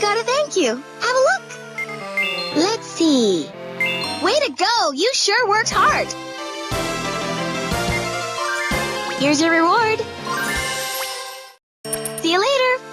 gotta thank you. Have a look. Let's see. Way to go! You sure worked hard. Here's your reward. See you later.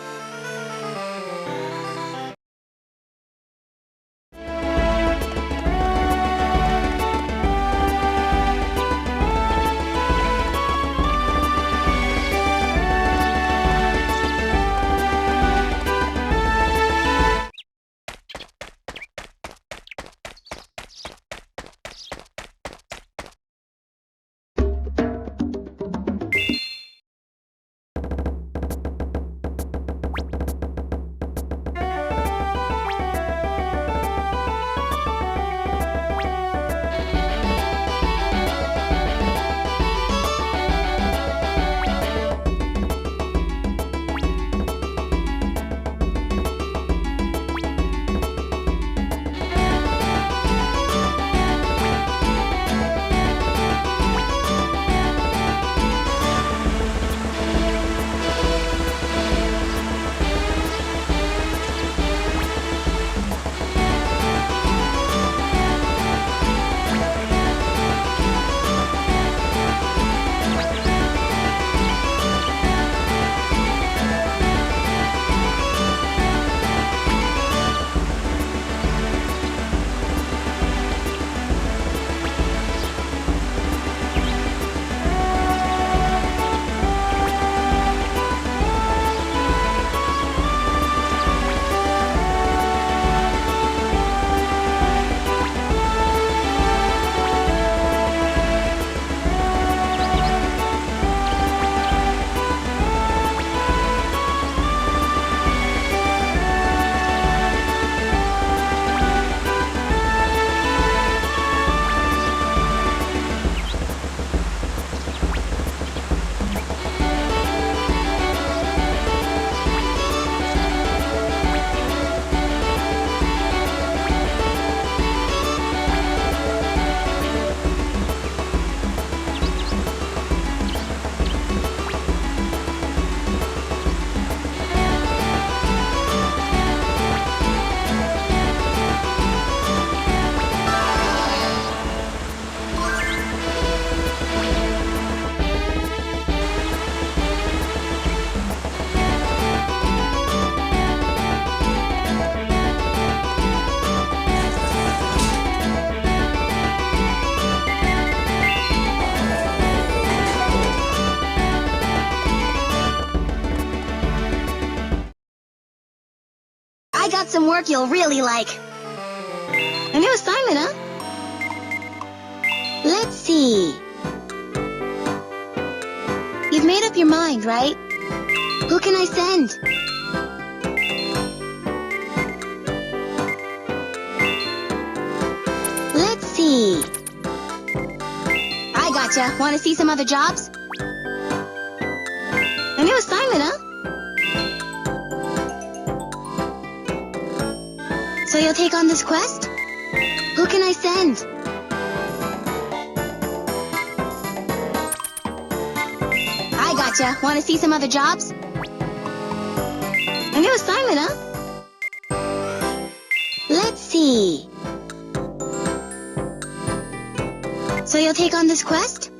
Some work you'll really like. A new assignment, huh? Let's see. You've made up your mind, right? Who can I send? Let's see. I gotcha. Want to see some other jobs? A new assignment, huh? So you'll take on this quest? Who can I send? I gotcha. Want to see some other jobs? A new assignment, huh? Let's see. So you'll take on this quest?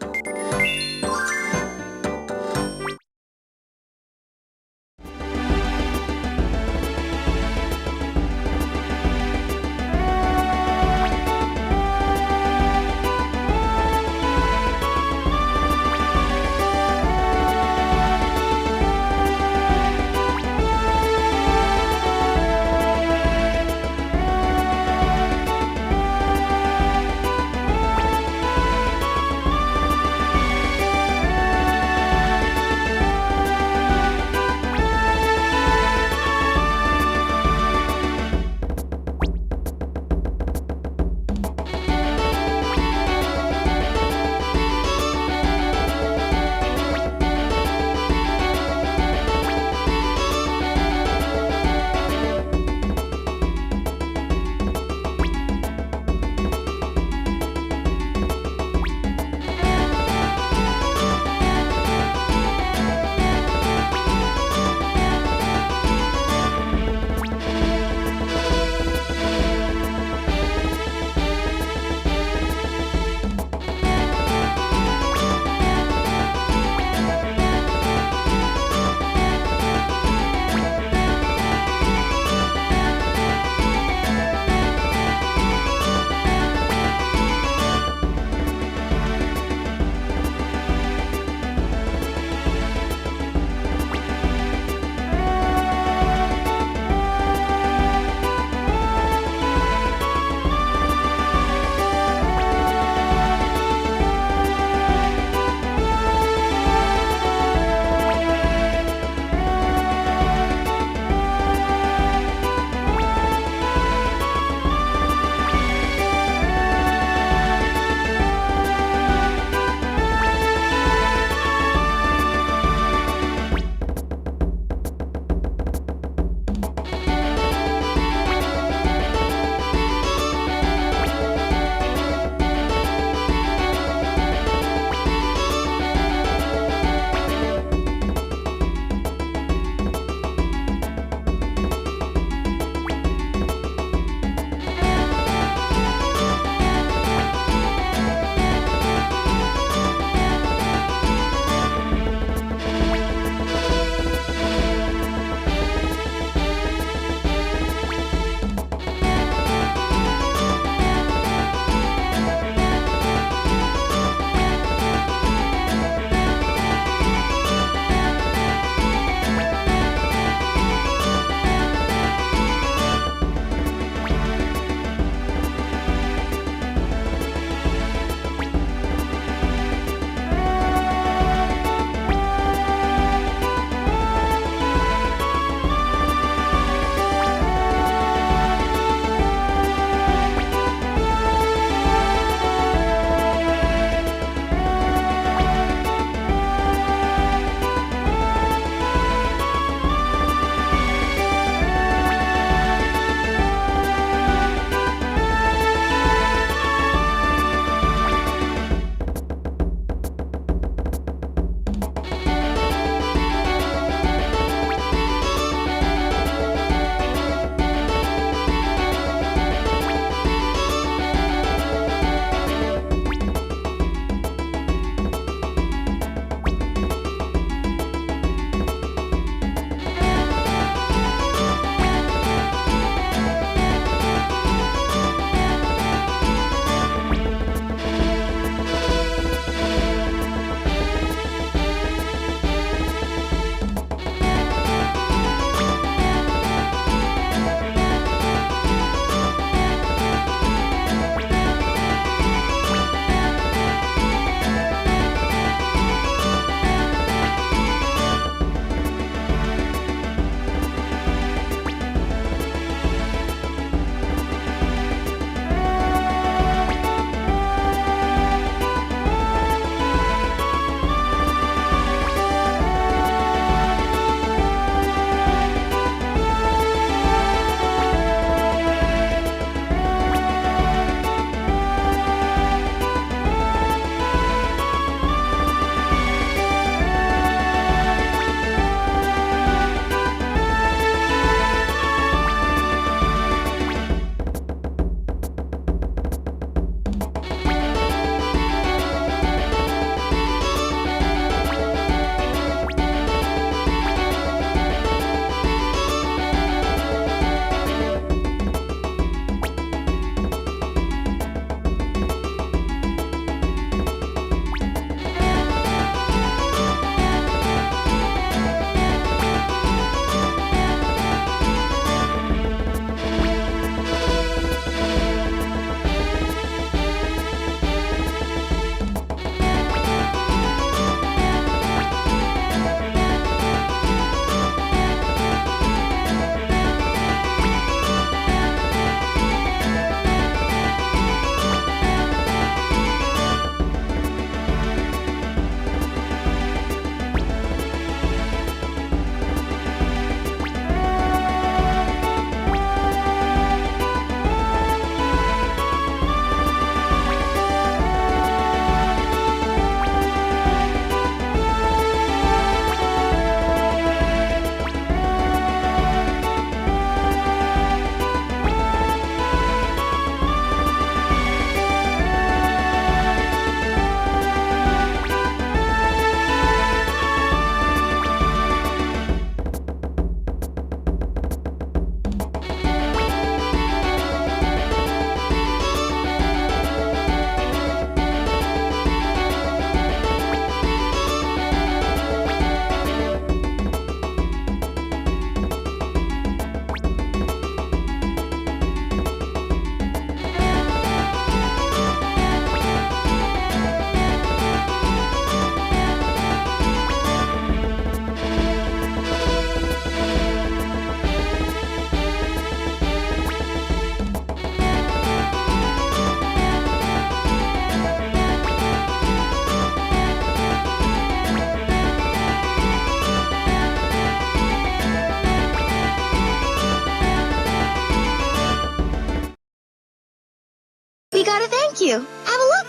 Thank you. Have a look.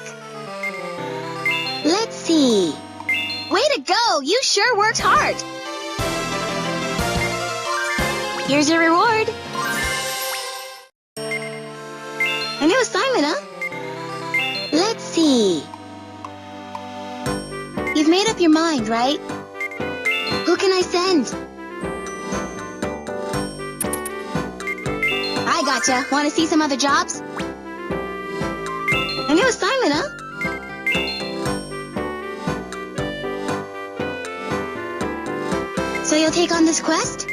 Let's see. Way to go! You sure worked hard. Here's your reward. A new assignment, huh? Let's see. You've made up your mind, right? Who can I send? I gotcha. Want to see some other jobs? A new assignment, huh? So you'll take on this quest?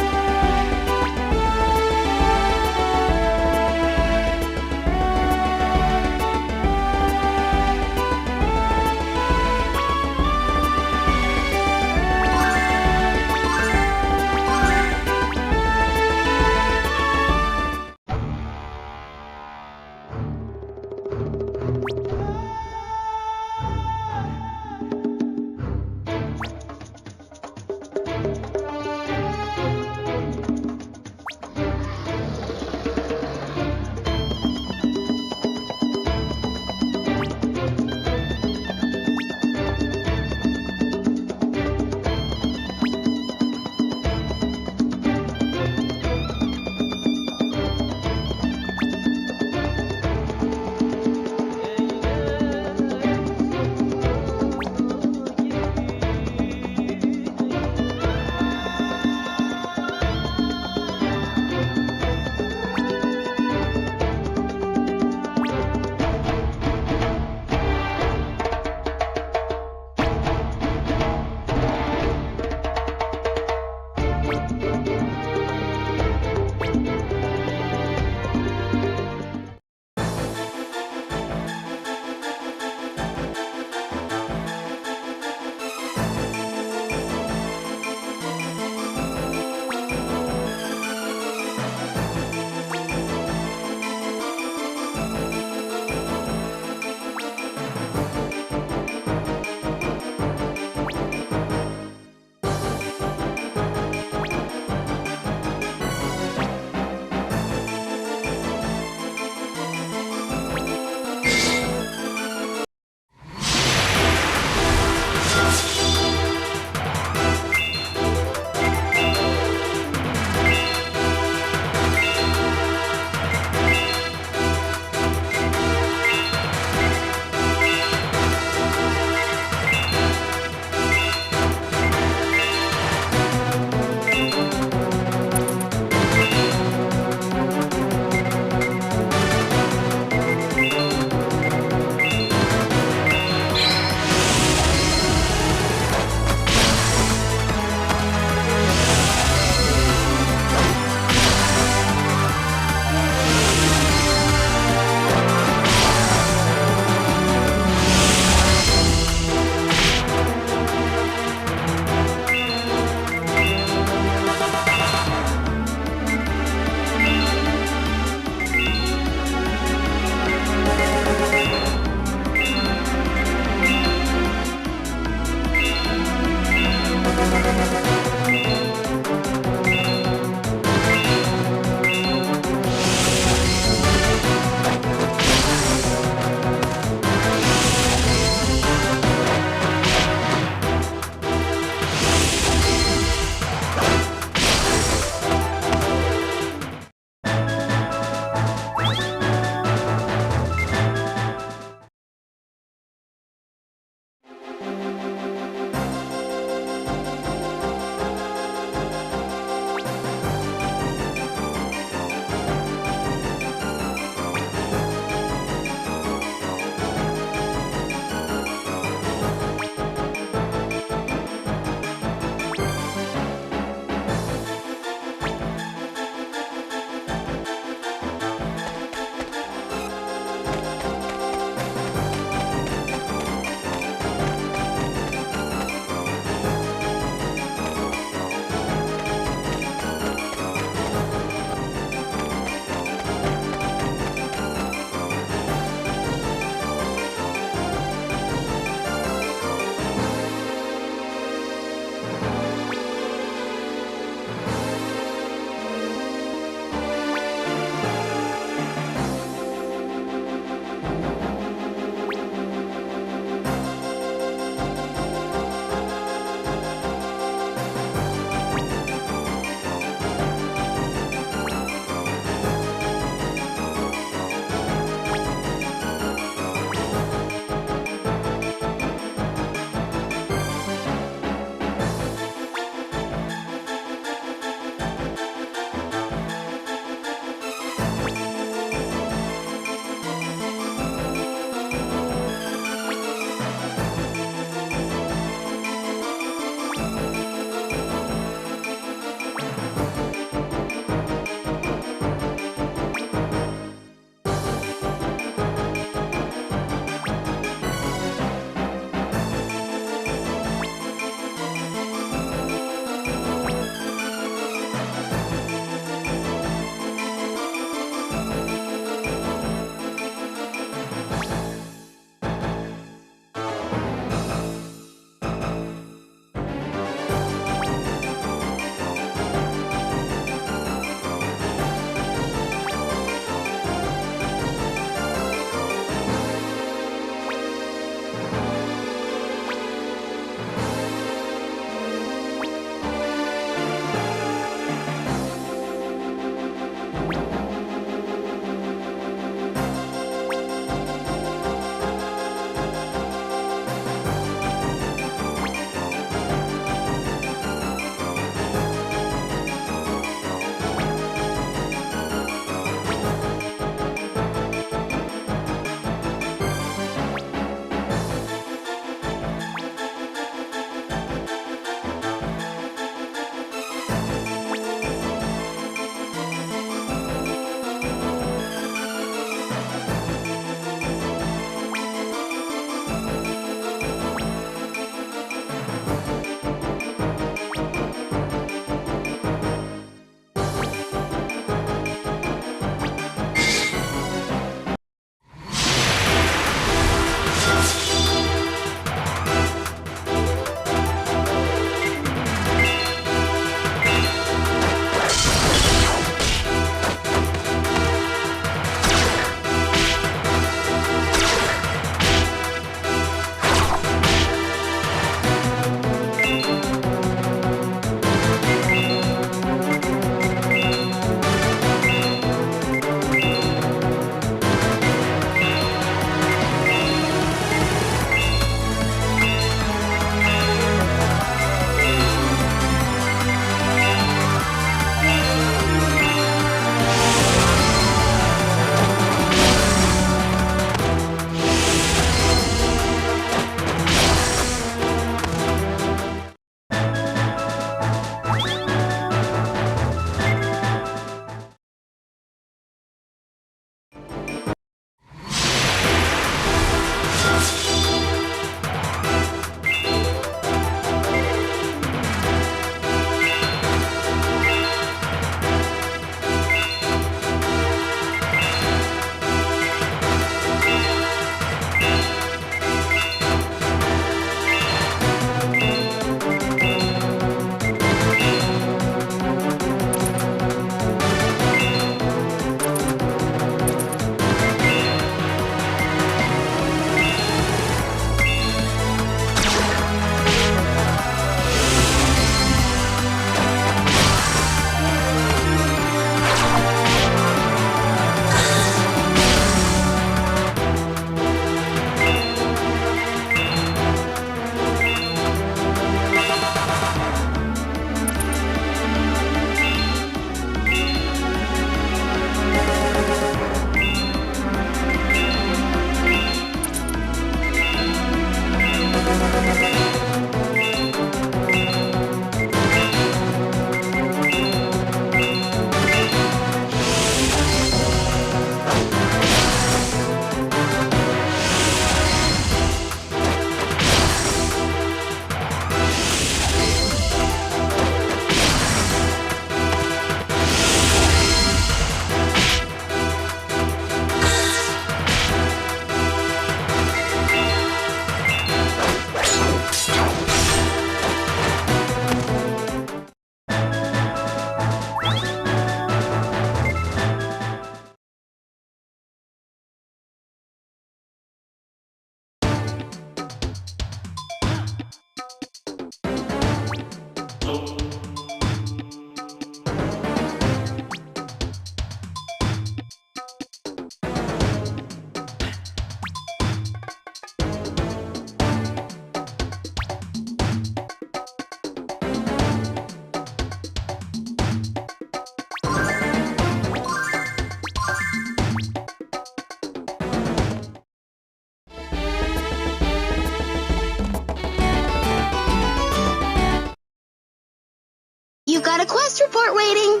You got a quest report waiting.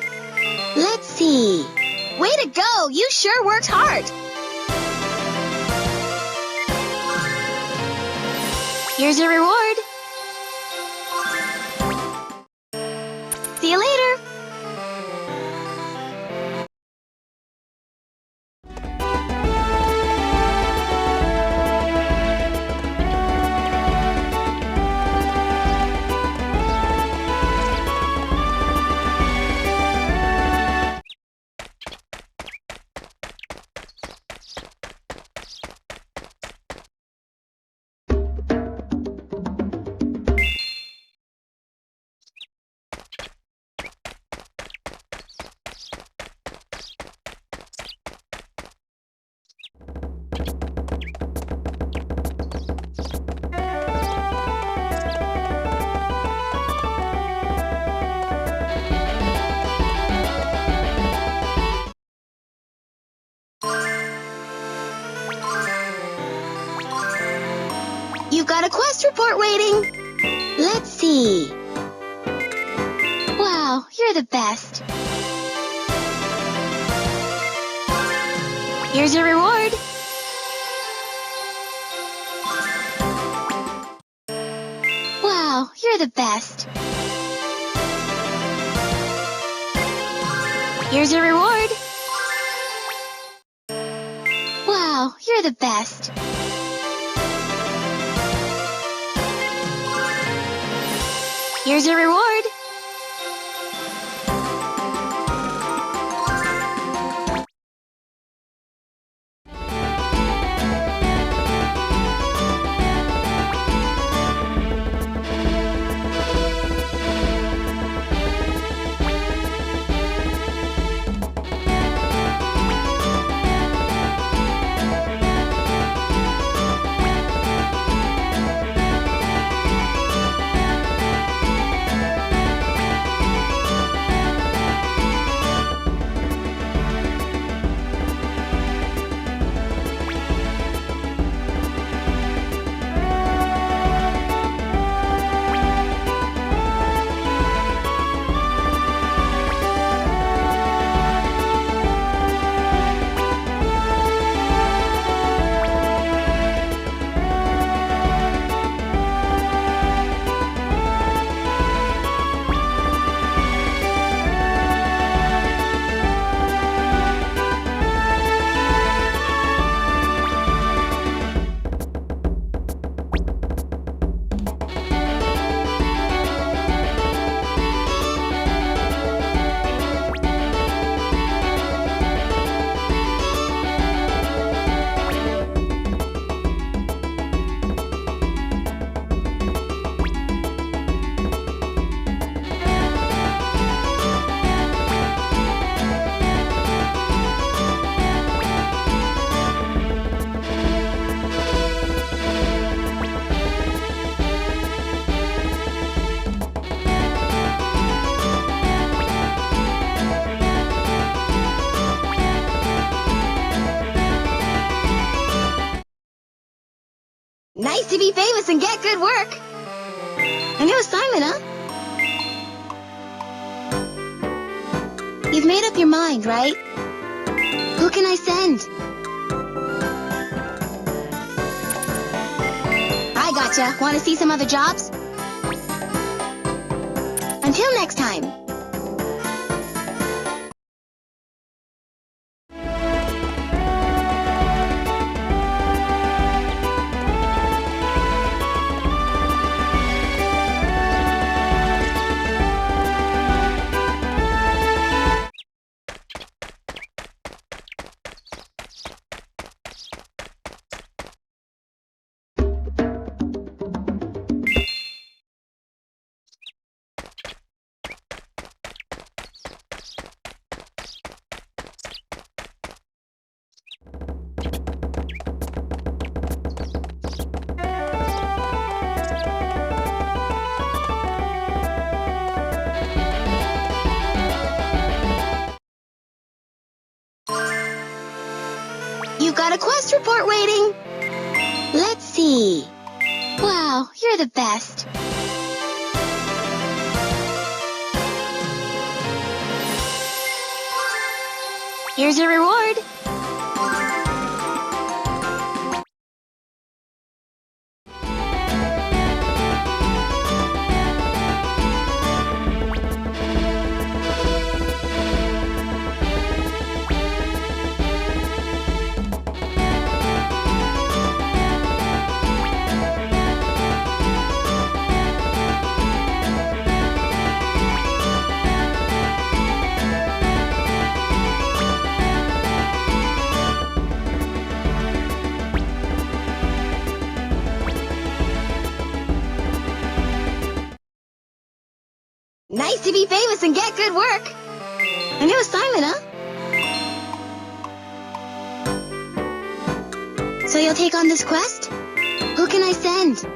Let's see. Way to go! You sure worked hard. Here's your reward. See you later. You got a quest report waiting. Let's see. Wow, you're the best. Here's your reward. Wow, you're the best. Here's your reward. Wow, you're the best. Here's your reward. Nice to be famous and get good work. A new assignment, huh? You've made up your mind, right? Who can I send? I gotcha. Want to see some other jobs? Until next time. got a quest report waiting. Let's see. Wow, you're the best. Here's your reward. Nice to be famous and get good work. A new assignment, huh? So you'll take on this quest? Who can I send?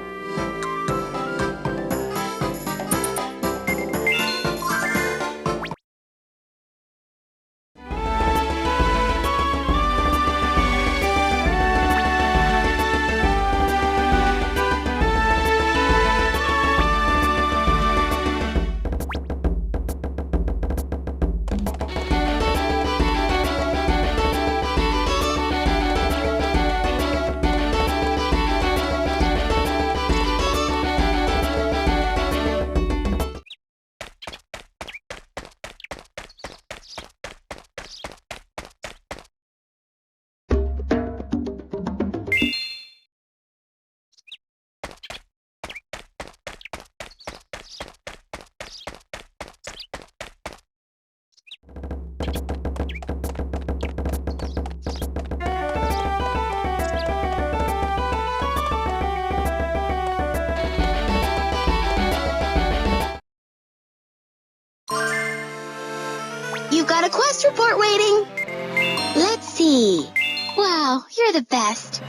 You've got a quest report waiting. Let's see. Wow, you're the best.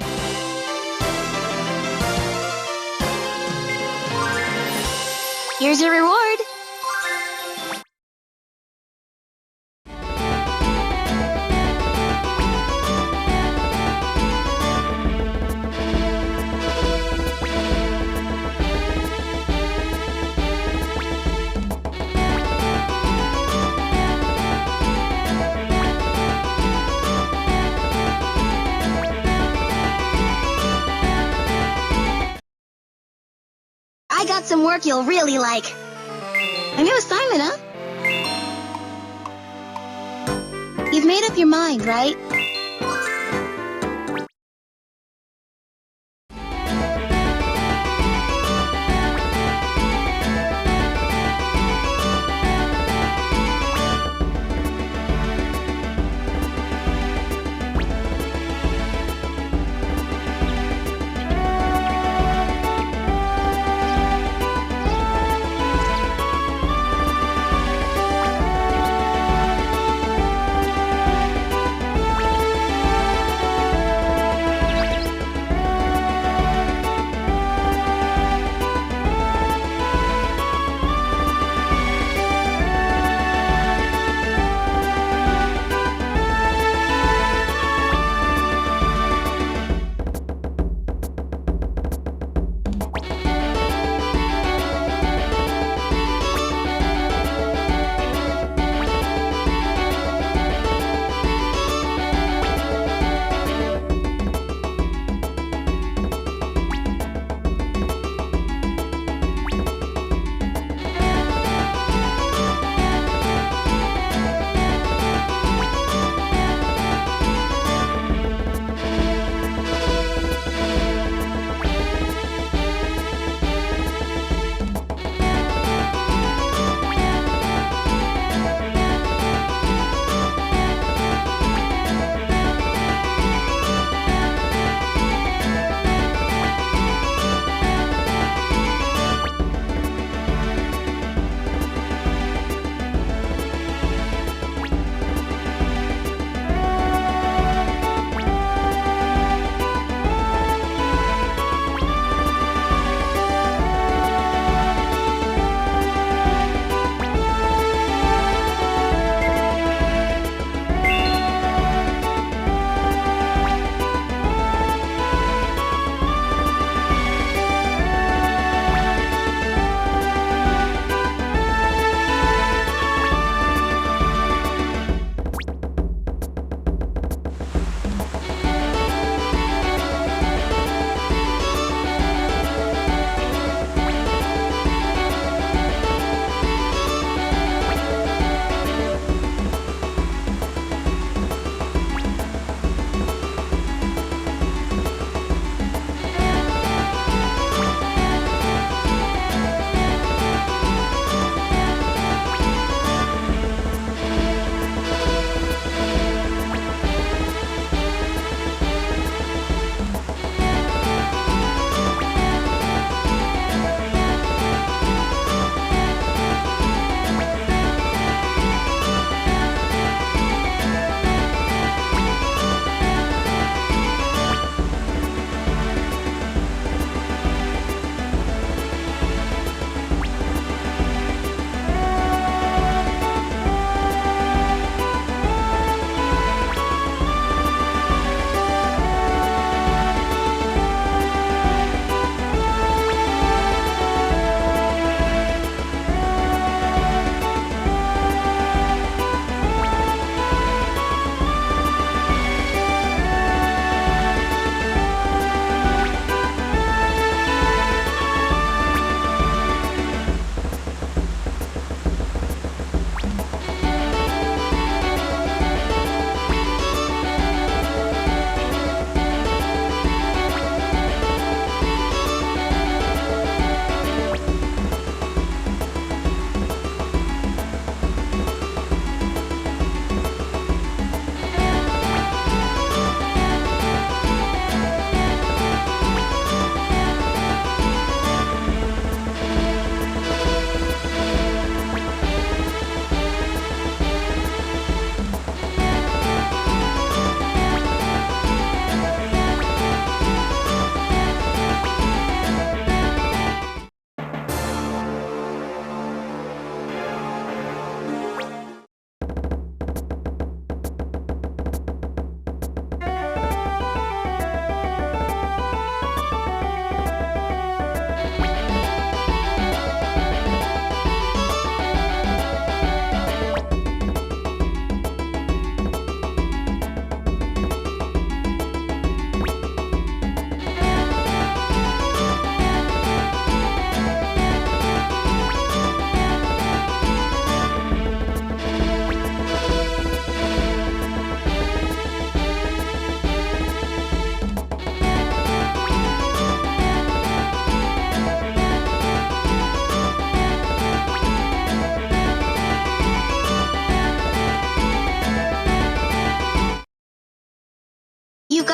Here's your reward. I got some work you'll really like. A new assignment, huh? You've made up your mind, right?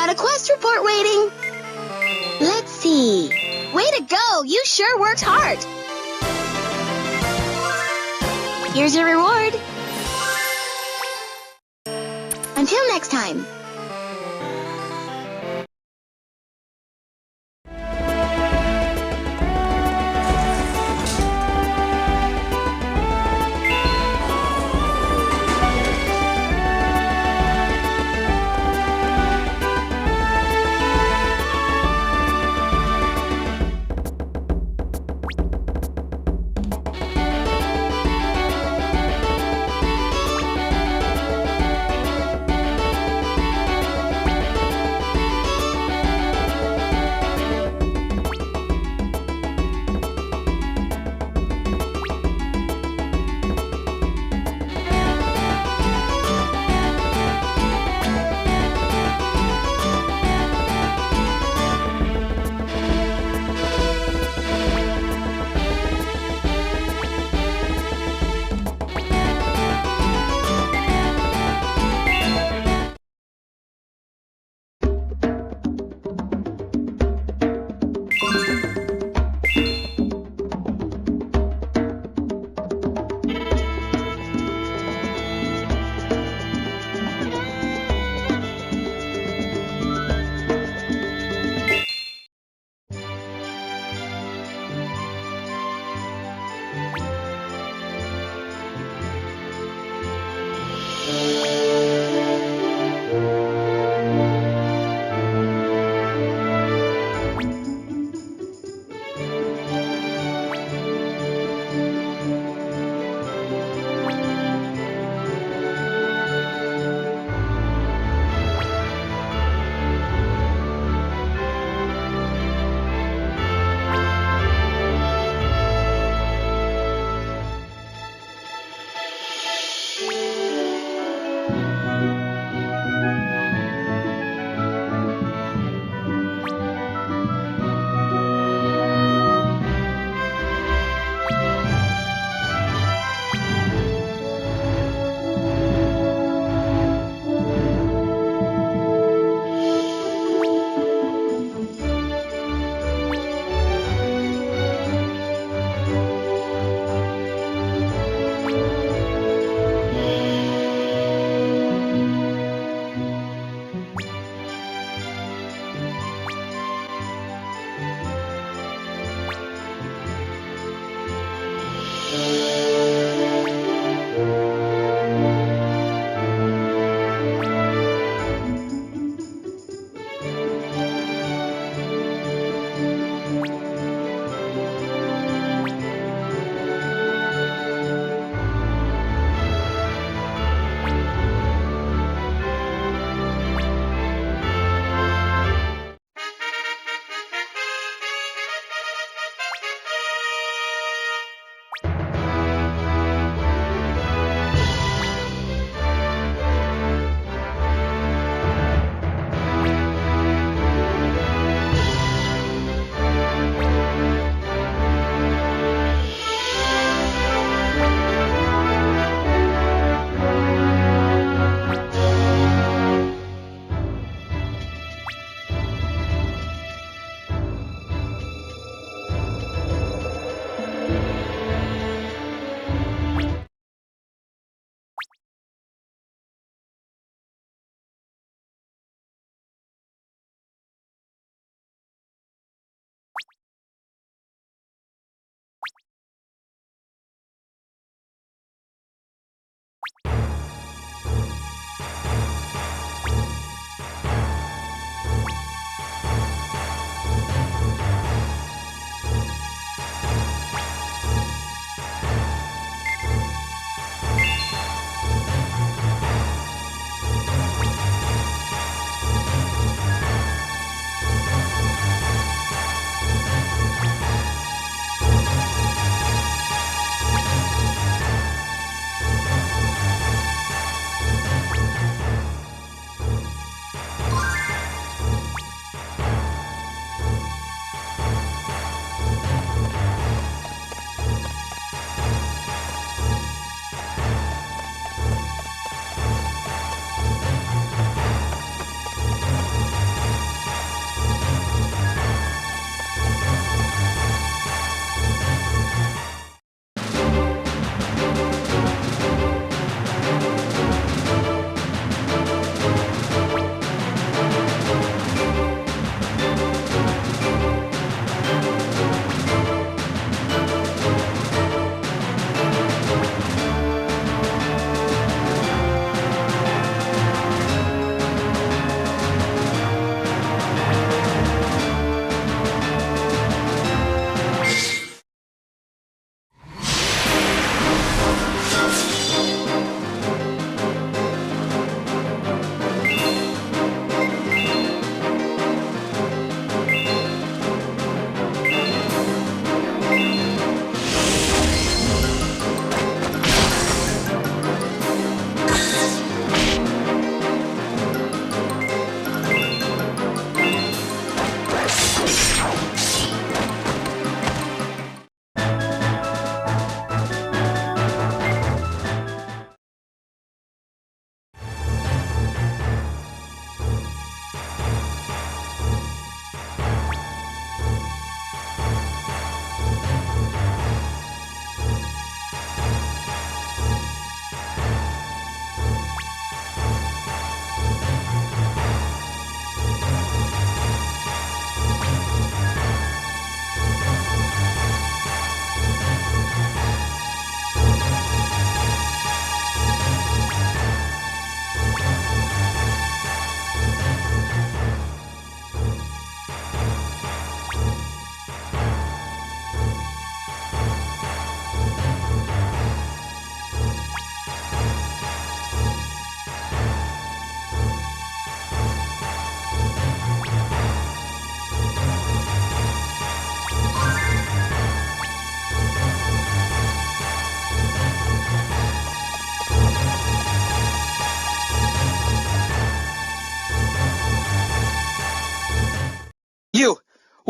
got a quest report waiting. Let's see. Way to go! You sure worked hard. Here's your reward. Until next time.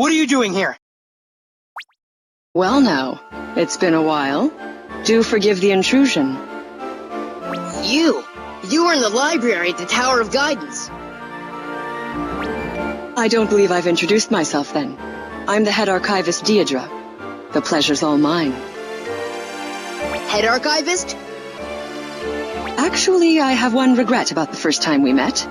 What are you doing here? Well now, it's been a while. Do forgive the intrusion. You were in the library at the Tower of Guidance. I don't believe I've introduced myself then. I'm the head archivist Diadora. The pleasure's all mine. Head archivist? Actually, I have one regret about the first time we met.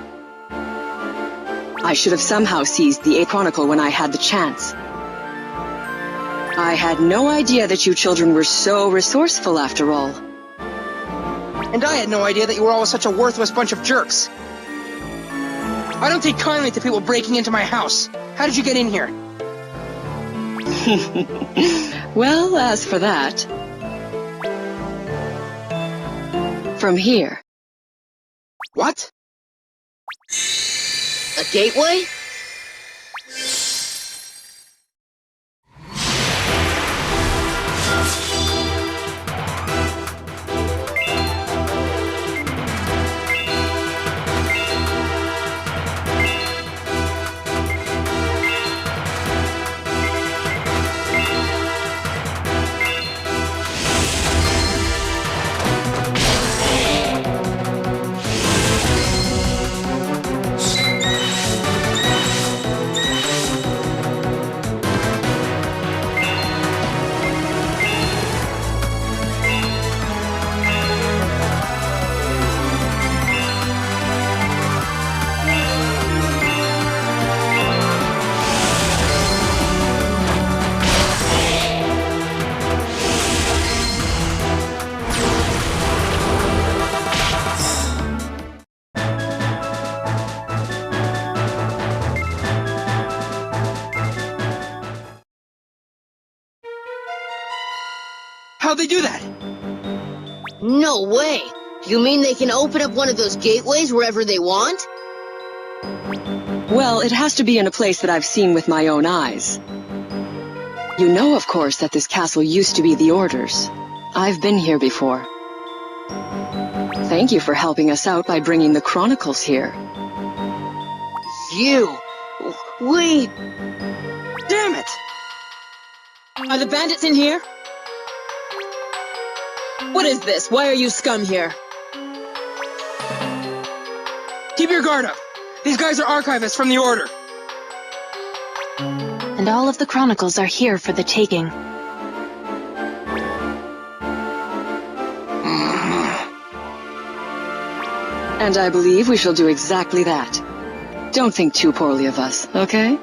I should have somehow seized the A-Chronicle when I had the chance. I had no idea that you children were so resourceful after all. And I had no idea that you were all such a worthless bunch of jerks. I don't take kindly to people breaking into my house. How did you get in here? Well, as for that... From here. What? A gateway? How'd they do that? No way! You mean they can open up one of those gateways wherever they want? Well, it has to be in a place that I've seen with my own eyes. You know, of course, that this castle used to be the Order's. I've been here before. Thank you for helping us out by bringing the Chronicles here. We... Damn it! Are the bandits in here? What is this? Why are you scum here? Keep your guard up. These guys are archivists from the Order. And all of the Chronicles are here for the taking. And I believe we shall do exactly that. Don't think too poorly of us, okay?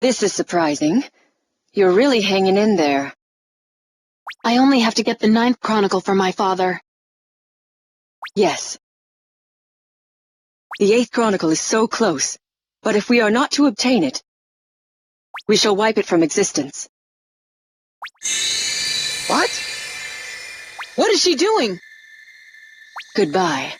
This is surprising. You're really hanging in there. I only have to get the 9th chronicle for my father. Yes. The 8th chronicle is so close, but if we are not to obtain it, we shall wipe it from existence. What? What is she doing? Goodbye.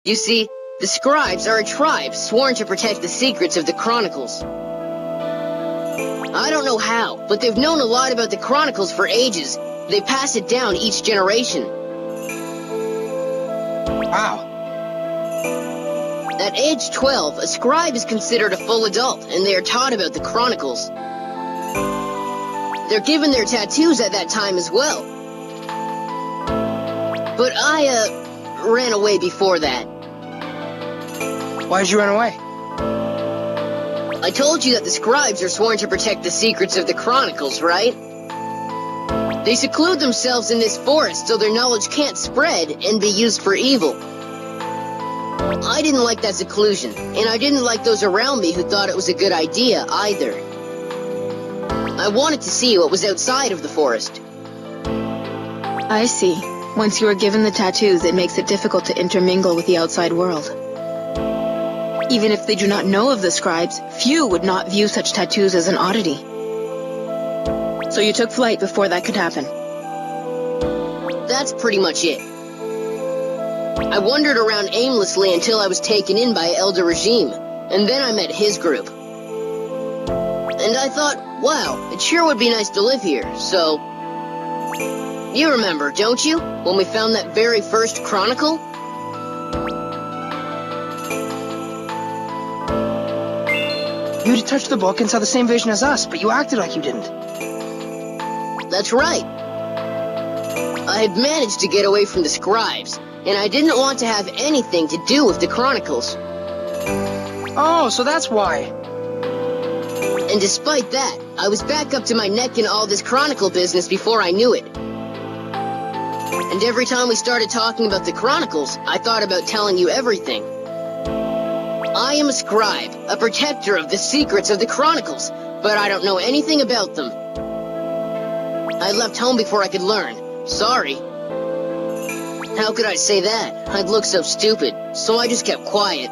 You see, the scribes are a tribe sworn to protect the secrets of the Chronicles. I don't know how, but they've known a lot about the Chronicles for ages. They pass it down each generation. Wow. At age 12, a scribe is considered a full adult, and they are taught about the Chronicles. They're given their tattoos at that time as well. But I, ran away before that. Why did you run away? I told you that the scribes are sworn to protect the secrets of the Chronicles, right? They seclude themselves in this forest so their knowledge can't spread and be used for evil. I didn't like that seclusion, and I didn't like those around me who thought it was a good idea either. I wanted to see what was outside of the forest. I see. Once you are given the tattoos, it makes it difficult to intermingle with the outside world. Even if they do not know of the scribes, few would not view such tattoos as an oddity. So you took flight before that could happen. That's pretty much it. I wandered around aimlessly until I was taken in by Elder Regime, and then I met his group. And I thought, wow, it sure would be nice to live here, so... You remember, don't you, when we found that very first chronicle? You touched the book and saw the same vision as us, but you acted like you didn't. That's right. I had managed to get away from the scribes, and I didn't want to have anything to do with the Chronicles. Oh, so that's why. And despite that, I was back up to my neck in all this Chronicle business before I knew it. And every time we started talking about the Chronicles, I thought about telling you everything. I am a scribe, a protector of the secrets of the Chronicles, but I don't know anything about them. I left home before I could learn. Sorry. How could I say that? I'd look so stupid, so I just kept quiet.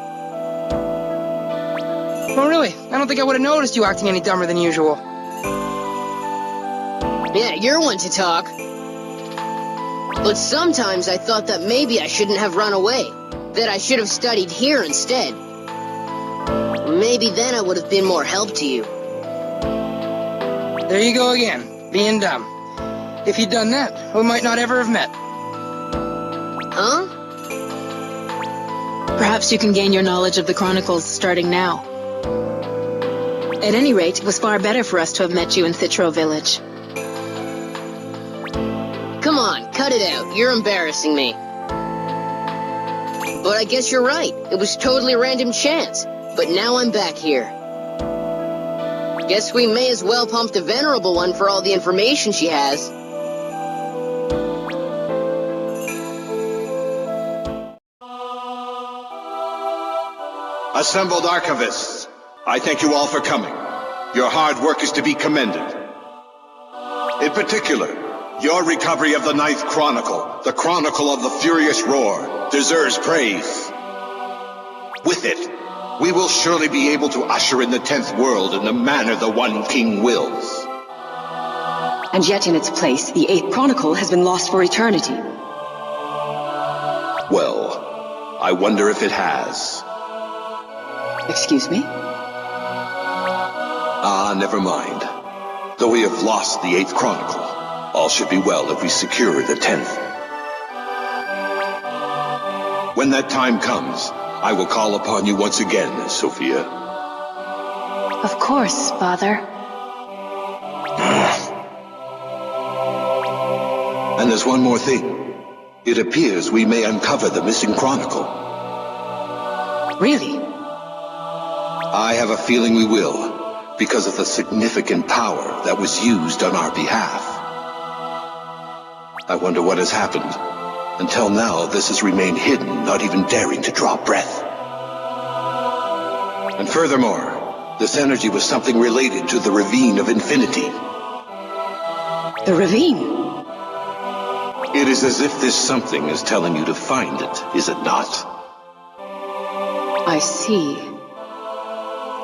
Oh, really? I don't think I would have noticed you acting any dumber than usual. Yeah, you're one to talk. But sometimes I thought that maybe I shouldn't have run away, that I should have studied here instead. Maybe then I would have been more help to you. There you go again, being dumb. If you'd done that, we might not ever have met. Huh? Perhaps you can gain your knowledge of the Chronicles starting now. At any rate, it was far better for us to have met you in Woodland Village. Come on, cut it out. You're embarrassing me. But I guess you're right. It was totally random chance. But now I'm back here. Guess we may as well pump the Venerable One for all the information she has. Assembled archivists, I thank you all for coming. Your hard work is to be commended. In particular, your recovery of the 9th Chronicle, the Chronicle of the Furious Roar, deserves praise. With it, we will surely be able to usher in the 10th world in the manner the One King wills. And yet in its place, the 8th Chronicle has been lost for eternity. Well, I wonder if it has. Excuse me? Ah, never mind. Though we have lost the 8th Chronicle, all should be well if we secure the 10th. When that time comes, I will call upon you once again, Sophia. Of course, Father. And there's one more thing. It appears we may uncover the missing Chronicle. Really? I have a feeling we will, because of the significant power that was used on our behalf. I wonder what has happened. Until now, this has remained hidden, not even daring to draw breath. And furthermore, this energy was something related to the Ravine of Infinity. The ravine? It is as if this something is telling you to find it, is it not? I see.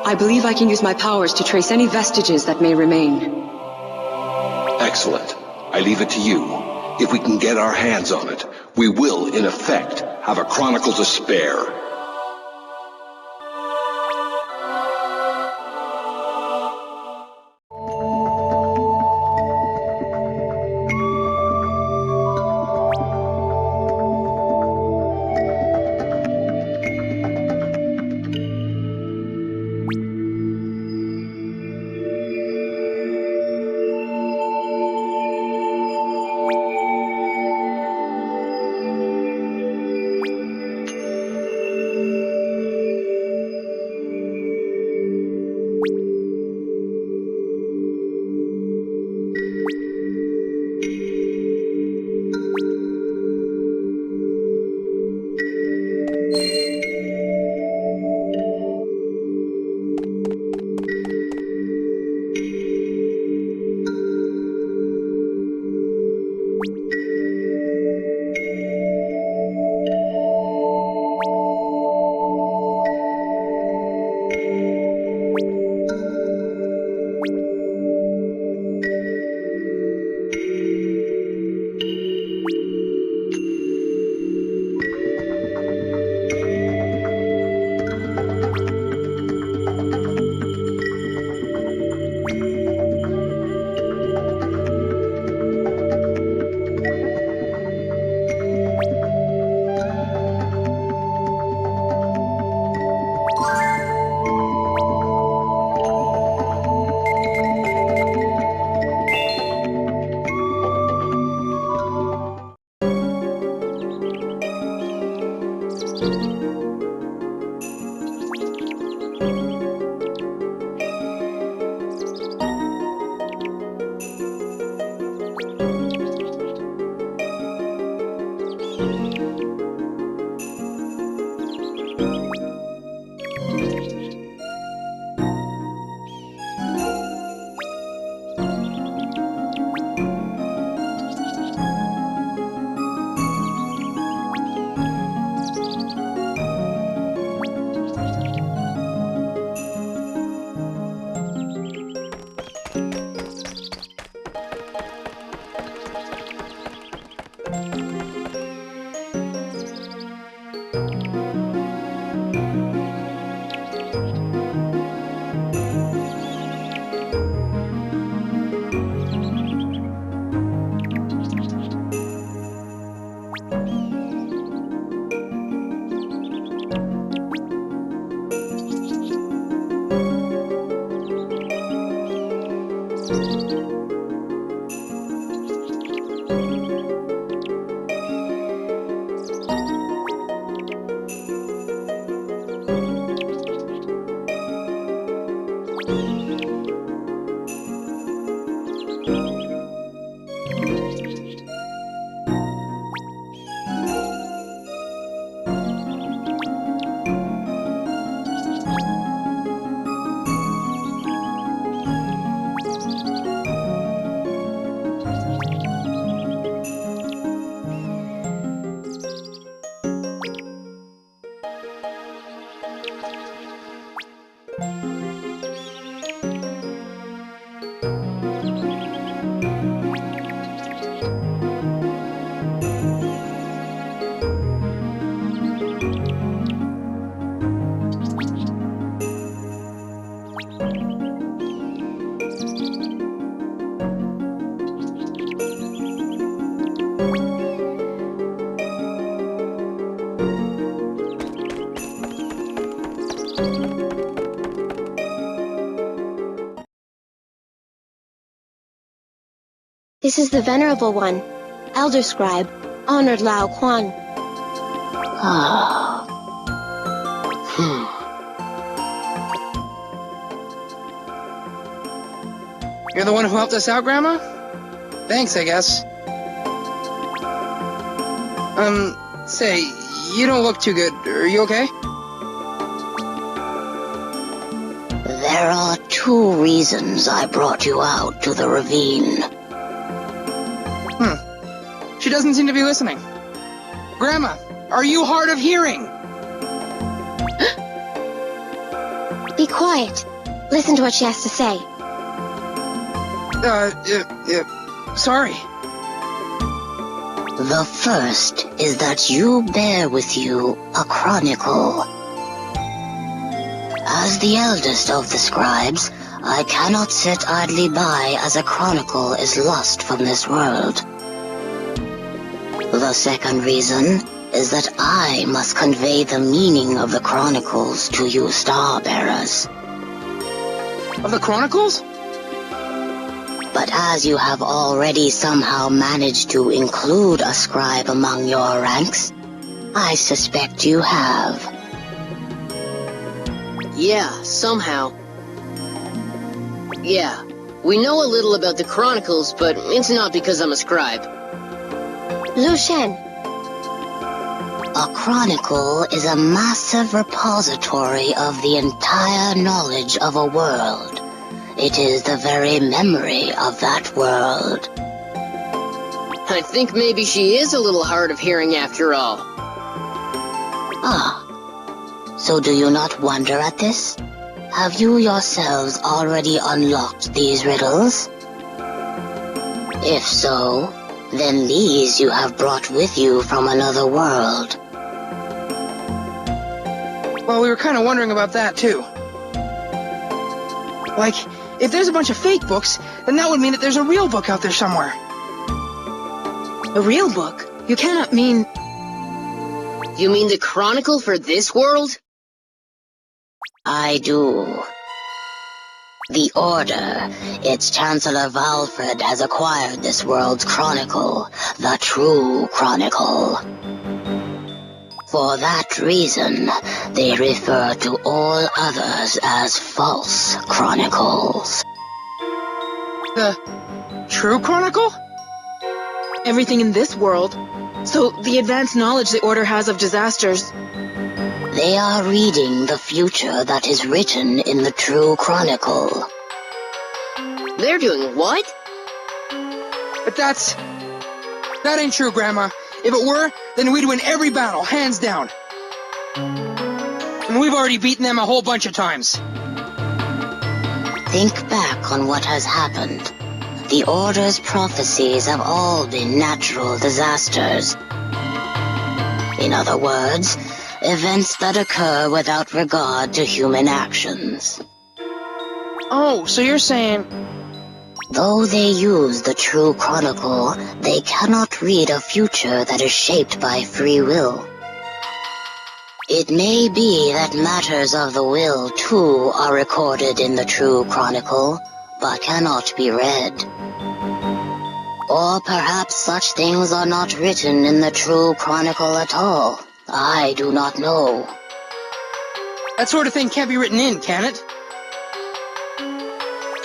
I believe I can use my powers to trace any vestiges that may remain. Excellent. I leave it to you. If we can get our hands on it, we will, in effect, have a chronicle to spare. This is the Venerable One, Elder Scribe, Honored Lao Quan. You're the one who helped us out, Grandma? Thanks, I guess. Say, you don't look too good. Are you okay? There are two reasons I brought you out to the ravine. She doesn't seem to be listening. Grandma, are you hard of hearing? Be quiet. Listen to what she has to say. Sorry. The first is that you bear with you a chronicle. As the eldest of the scribes, I cannot sit idly by as a chronicle is lost from this world. The second reason is that I must convey the meaning of the chronicles to you star-bearers. Of the Chronicles? But as you have already somehow managed to include a scribe among your ranks, I suspect you have. Yeah, somehow. Yeah, we know a little about the Chronicles, but it's not because I'm a scribe. Lucien. A chronicle is a massive repository of the entire knowledge of a world. It is the very memory of that world. I think maybe she is a little hard of hearing after all. Ah. So do you not wonder at this? Have you yourselves already unlocked these riddles? If so, then these you have brought with you from another world. Well, we were kind of wondering about that, too. Like, if there's a bunch of fake books, then that would mean that there's a real book out there somewhere. A real book? You cannot mean... You mean the Chronicle for this world? I do. The Order, its Chancellor Valfred, has acquired this world's chronicle, the true chronicle. For that reason, they refer to all others as false chronicles. The true Chronicle? everything in this world. So the advanced knowledge the Order has of disasters... They are reading the future that is written in the true chronicle. They're doing what? But that ain't true, Grandma. If it were, then we'd win every battle, hands down. And we've already beaten them a whole bunch of times. Think back on what has happened. The Order's prophecies have all been natural disasters. In other words, events that occur without regard to human actions. Oh, so you're saying... Though they use the true chronicle, they cannot read a future that is shaped by free will. It may be that matters of the will, too, are recorded in the true chronicle, but cannot be read. Or perhaps such things are not written in the true chronicle at all. I do not know. That sort of thing can't be written in, can it?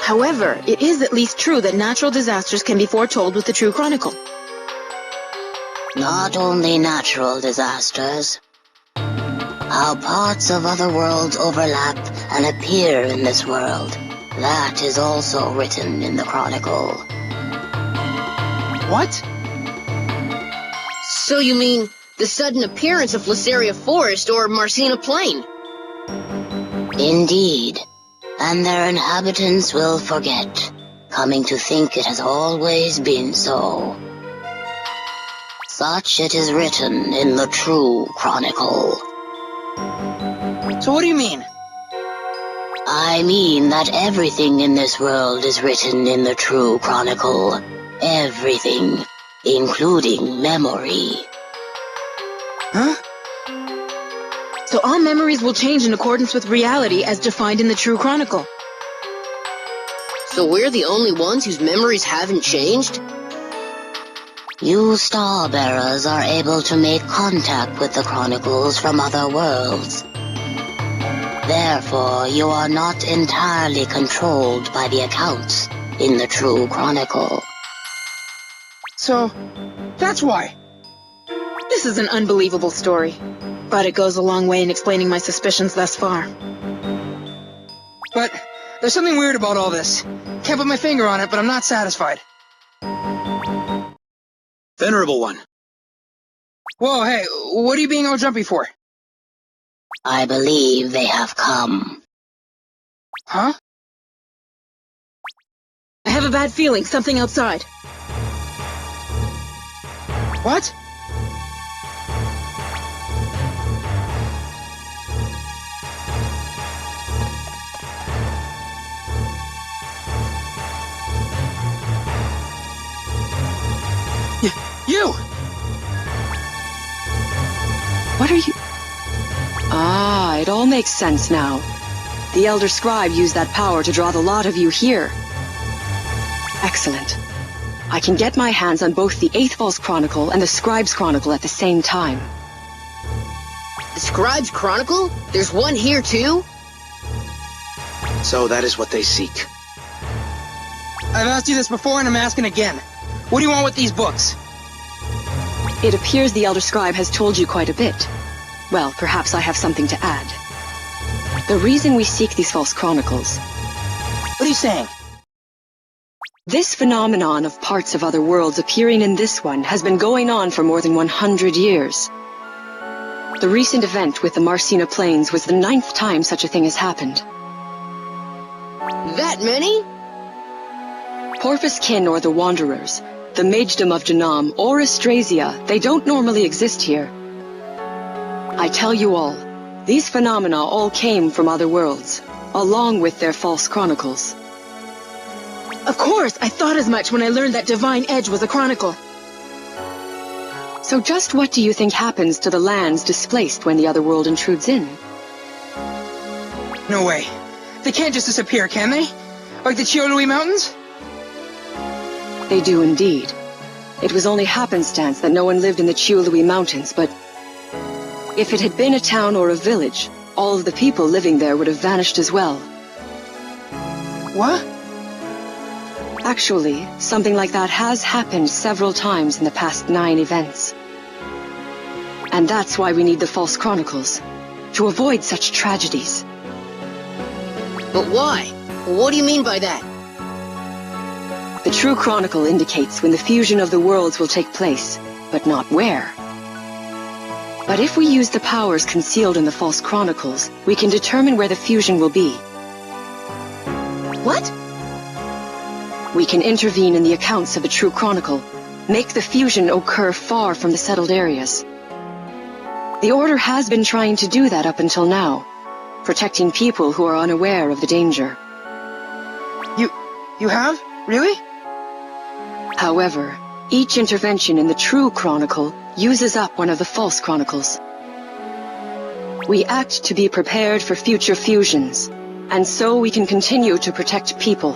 However, it is at least true that natural disasters can be foretold with the true chronicle. Not only natural disasters. How parts of other worlds overlap and appear in this world, that is also written in the chronicle. What? So you mean the sudden appearance of Lysaria Forest or Marcina Plain? Indeed. And their inhabitants will forget, coming to think it has always been so. Such it is written in the true chronicle. So what do you mean? I mean that everything in this world is written in the true chronicle. Everything, including memory. Huh? So all memories will change in accordance with reality as defined in the true chronicle. So we're the only ones whose memories haven't changed? You Starbearers are able to make contact with the chronicles from other worlds. Therefore, you are not entirely controlled by the accounts in the true chronicle. So, that's why. This is an unbelievable story, but it goes a long way in explaining my suspicions thus far. But there's something weird about all this. Can't put my finger on it, but I'm not satisfied. Venerable one. Whoa, hey, what are you being all jumpy for? I believe they have come. Huh? I have a bad feeling, something outside. What? You! What are you... Ah, it all makes sense now. The Elder Scribe used that power to draw the lot of you here. Excellent. I can get my hands on both the 8th False Chronicle and the Scribe's Chronicle at the same time. The Scribe's Chronicle? There's one here too? So that is what they seek. I've asked you this before and I'm asking again. What do you want with these books? It appears the Elder Scribe has told you quite a bit. Well, perhaps I have something to add. The reason we seek these false chronicles... What are you saying? This phenomenon of parts of other worlds appearing in this one has been going on for more than 100 years. The recent event with the Marcina Plains was the 9th time such a thing has happened. That many? Porpoise kin or the Wanderers, the Magedom of Janam, or Astrasia, they don't normally exist here. I tell you all, these phenomena all came from other worlds, along with their false chronicles. Of course, I thought as much when I learned that Divine Edge was a chronicle. So just what do you think happens to the lands displaced when the other world intrudes in? No way. They can't just disappear, can they? Like the Chiolui Mountains? They do indeed. It was only happenstance that no one lived in the Chiolui Mountains, but if it had been a town or a village, all of the people living there would have vanished as well. What? Actually, something like that has happened several times in the past 9 events. And that's why we need the false chronicles, to avoid such tragedies. But why? What do you mean by that? The true chronicle indicates when the fusion of the worlds will take place, but not where. But if we use the powers concealed in the false chronicles, we can determine where the fusion will be. What? We can intervene in the accounts of the true chronicle, make the fusion occur far from the settled areas. The Order has been trying to do that up until now, protecting people who are unaware of the danger. You have? Really? However, each intervention in the true chronicle uses up one of the false chronicles. We act to be prepared for future fusions, and so we can continue to protect people.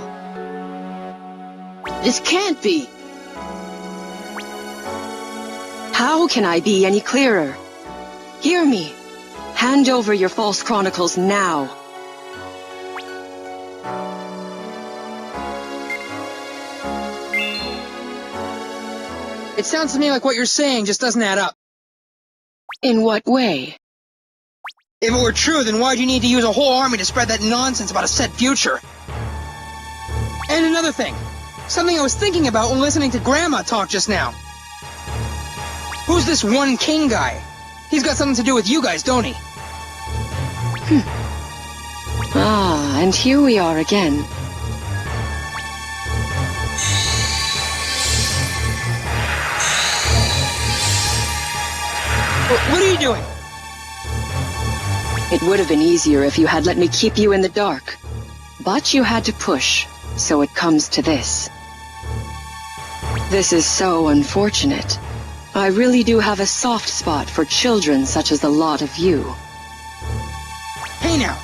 This can't be! How can I be any clearer? Hear me. Hand over your false chronicles now. It sounds to me like what you're saying just doesn't add up. In what way? If it were true, then why'd you need to use a whole army to spread that nonsense about a set future? And another thing. Something I was thinking about when listening to Grandma talk just now. Who's this one king guy? He's got something to do with you guys, don't he? Ah, and here we are again. What are you doing? It would have been easier if you had let me keep you in the dark. But you had to push, so it comes to this. This is so unfortunate. I really do have a soft spot for children such as the lot of you. Hey now!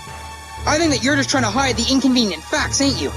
I think that you're just trying to hide the inconvenient facts, ain't you?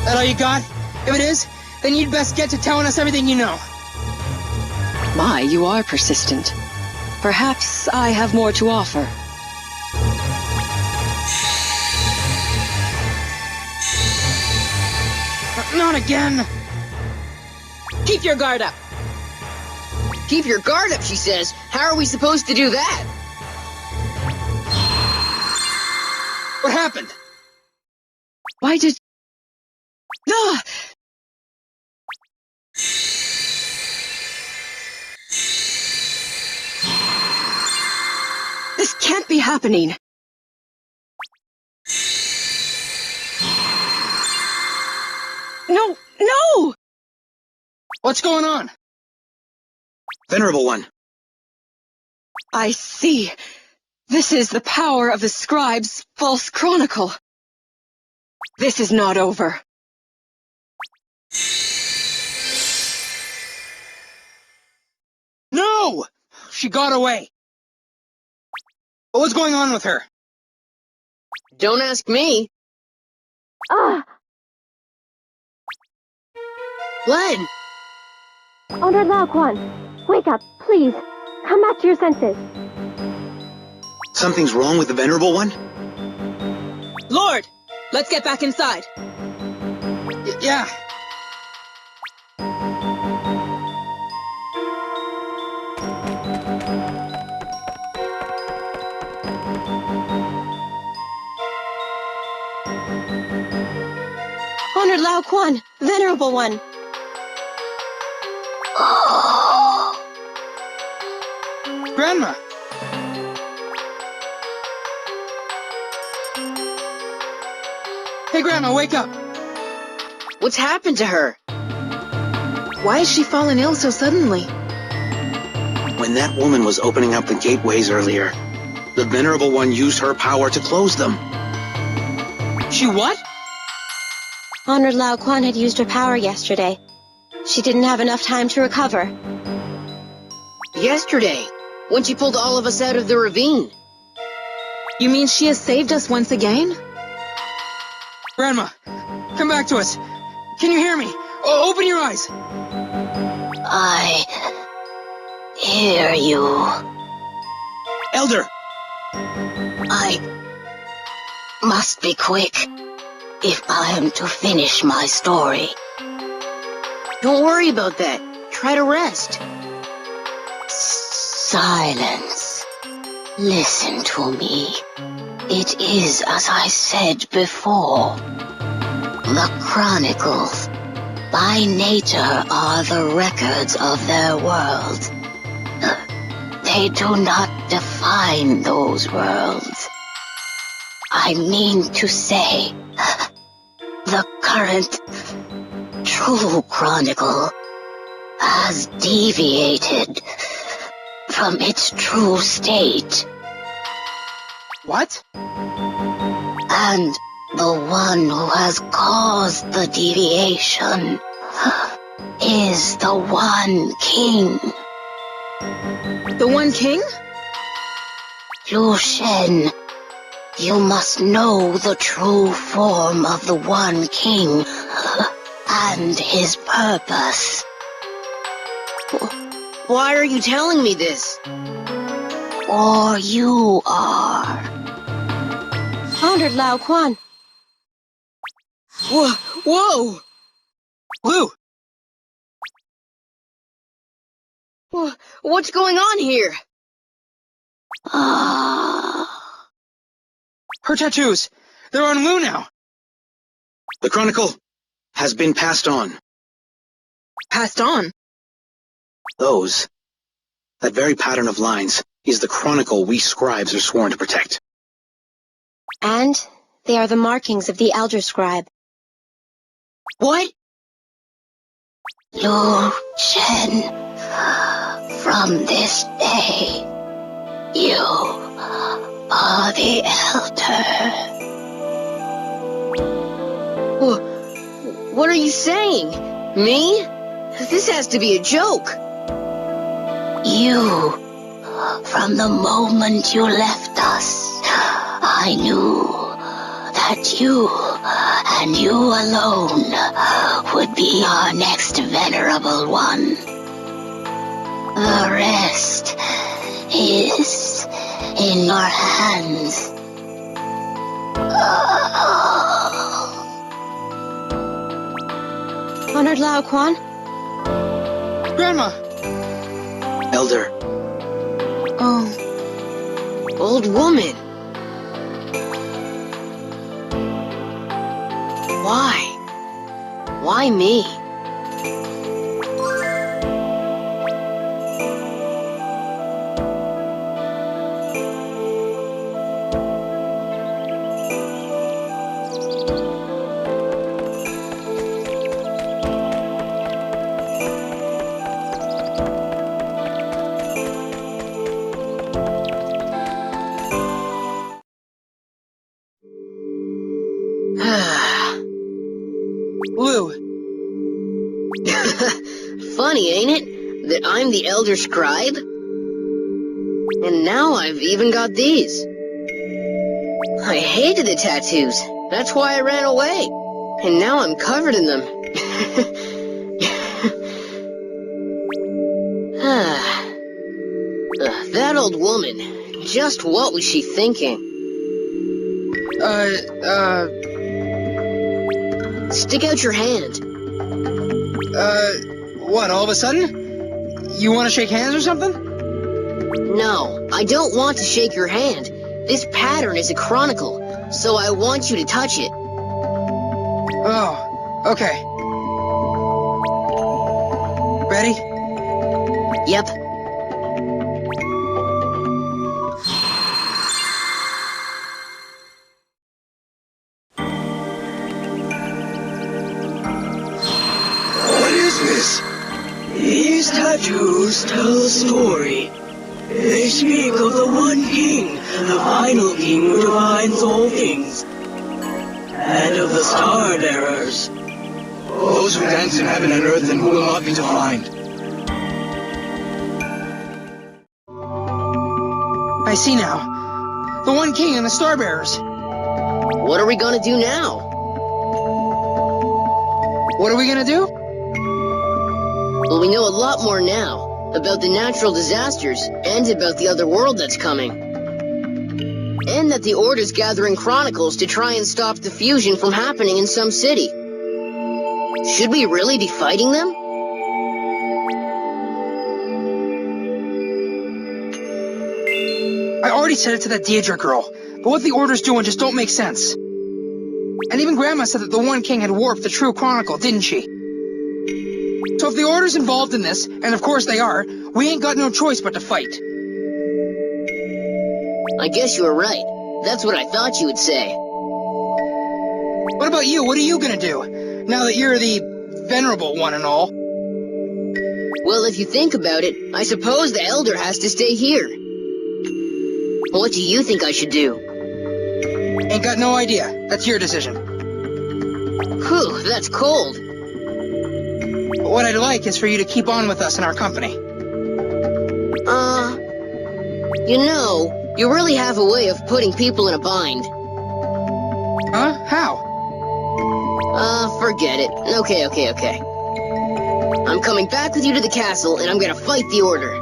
That all you got? If it is, then you'd best get to telling us everything you know. My, you are persistent. Perhaps I have more to offer. Not again! Keep your guard up. Keep your guard up, she says. How are we supposed to do that? What happened? Why did... Ah! This can't be happening. No, no! What's going on? Venerable One. I see. This is the power of the scribe's false chronicle. This is not over. No! She got away. What was going on with her? Don't ask me. Len! Owner Laoquan, wake up, please. Come back to your senses. Something's wrong with the Venerable One? Lord, let's get back inside. Yeah. Honored Laoquan, Venerable One. Grandma! Hey, Grandma, wake up! What's happened to her? Why has she fallen ill so suddenly? When that woman was opening up the gateways earlier, the Venerable One used her power to close them. She what? Honored Laoquan had used her power yesterday. She didn't have enough time to recover. Yesterday, when she pulled all of us out of the ravine. You mean she has saved us once again? Grandma, come back to us. Can you hear me? Open your eyes. I hear you. Elder! I must be quick if I am to finish my story. Don't worry about that. Try to rest. Silence. Listen to me. It is as I said before. The Chronicles, by nature, are the records of their world. They do not define those worlds. I mean to say, the current true Chronicle has deviated from its true state. What? And the one who has caused the deviation is the One King. The One King? Liu Shen, you must know the true form of the One King and his purpose. Why are you telling me this? Or you are. Honored Laoquan. Whoa! Whoa! Lou! What's going on here? Her tattoos! They're on Lou now! The Chronicle has been passed on. Passed on? That very pattern of lines, is the Chronicle we scribes are sworn to protect. And they are the markings of the Elder Scribe. What? Liu Shen, from this day, you are the Elder. What are you saying? Me? This has to be a joke. You, from the moment you left us, I knew that you And you alone would be our next venerable one. The rest is in your hands. Honored Lao Quan? Grandma! Elder. Oh. Old woman. Why? Why me? Lou. Funny, ain't it? That I'm the Elder Scribe? And now I've even got these. I hated the tattoos. That's why I ran away. And now I'm covered in them. That old woman. Just what was she thinking? Stick out your hand. What, all of a sudden? You want to shake hands or something? No, I don't want to shake your hand. This pattern is a chronicle, so I want you to touch it. Oh, okay. Ready? Yep. What is this? These tattoos tell a story. They speak of the one king, the final king who defines all things, and of the star bearers, those who dance in heaven and earth and who will not be defined. I see now. The One King and the Starbearers. What are we gonna do now? What are we gonna do? Well, we know a lot more now. About the natural disasters, and about the other world that's coming. And that the Order's gathering chronicles to try and stop the fusion from happening in some city. Should we really be fighting them? I already said it to that Diadora girl, but what the Order's doing just don't make sense. And even Grandma said that the One King had warped the true chronicle, didn't she? So if the Order's involved in this, and of course they are, we ain't got no choice but to fight. I guess you were right. That's what I thought you would say. What about you? What are you gonna do, now that you're the venerable one and all? Well, if you think about it, I suppose the Elder has to stay here. What do you think I should do? Ain't got no idea. That's your decision. Whew, that's cold. But what I'd like is for you to keep on with us in our company. You know, you really have a way of putting people in a bind. Huh? How? Forget it. Okay. I'm coming back with you to the castle, and I'm gonna fight the Order.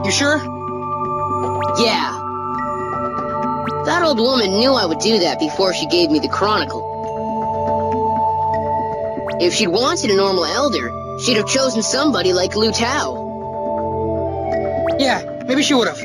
You sure? Yeah. That old woman knew I would do that before she gave me the chronicle. If she'd wanted a normal Elder, she'd have chosen somebody like Lu Tao. Yeah, maybe she would've.